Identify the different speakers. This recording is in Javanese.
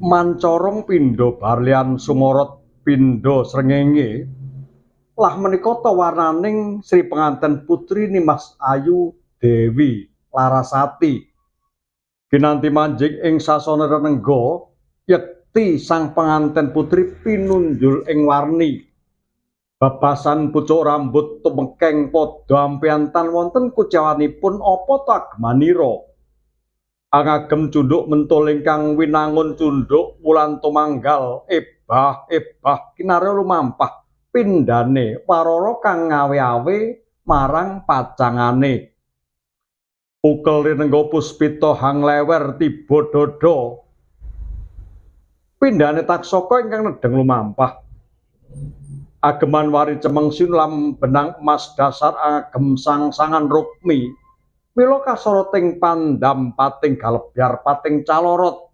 Speaker 1: Mancorong pindha barlian sumorot pindha srengenge lah menika warnaning Sri penganten putri Nimas Ayu Dewi Larasati kinanti manjing ing sasana renengga yekti sang penganten putri pinunjul ing warni babasan pucuk rambut tumekeng padha ampiantan wonten kuciwanipun apa ta agemanira angagem cunduk mentul ingkang winangun cunduk wulan tumanggal ebah kinarya lumampah pindhane warara kang ngawe-awe marang pacangane ukel rinengga puspita hang lewer tiba dada pindhane taksaka ingkang nedheng lumampah ageman wari cemeng sinulam benang emas dasar agem sang-sangan rukmi mila kasoroting pandam pating galebyar pating calorot